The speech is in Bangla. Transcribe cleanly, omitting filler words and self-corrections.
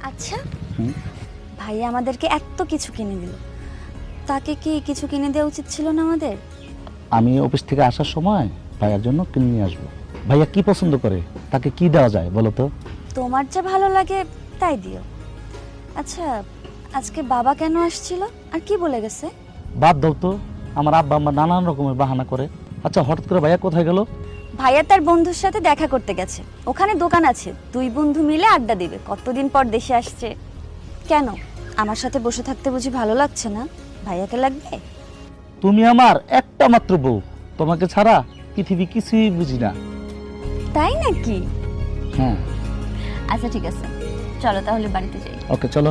আচ্ছা, ভাইয়া আমাদেরকে এত কিছু কিনে দিল, তাকে কি কিছু কিনে দেওয়া উচিত ছিল না আমাদের? আমি অফিস থেকে আসার সময় ভাইয়ার জন্য কিনে নিয়ে আসবো। ভাইয়া কি পছন্দ করে, তাকে কি দেওয়া যায় বলো তো? তোমার যা ভালো লাগে তাই দিও। আচ্ছা, আজকে বাবা কেন আসছিল আর কি বলে গেছে? বাদ দাও তো, আমার আব্বা আম্মা নানান রকমের বাহানা করে। আচ্ছা, হঠাৎ করে ভাইয়া কোথায় গেল? ভাইয়া তার বন্ধুর সাথে দেখা করতে গেছে, ওখানে দোকান আছে, দুই বন্ধু মিলে আড্ডা দিবে। কতদিন পর দেশে আসছে। কেন, আমার সাথে বসে থাকতে বুঝি ভালো লাগছে না? ভাইয়াকে লাগবে? তুমি আমার একটা মাত্র বউ, তোমাকে ছাড়া পৃথিবী কিছুই বুঝি না। তাই নাকি? হ্যাঁ। আচ্ছা ঠিক আছে, চলো তাহলে বাড়িতে যাই। ওকে, চলো।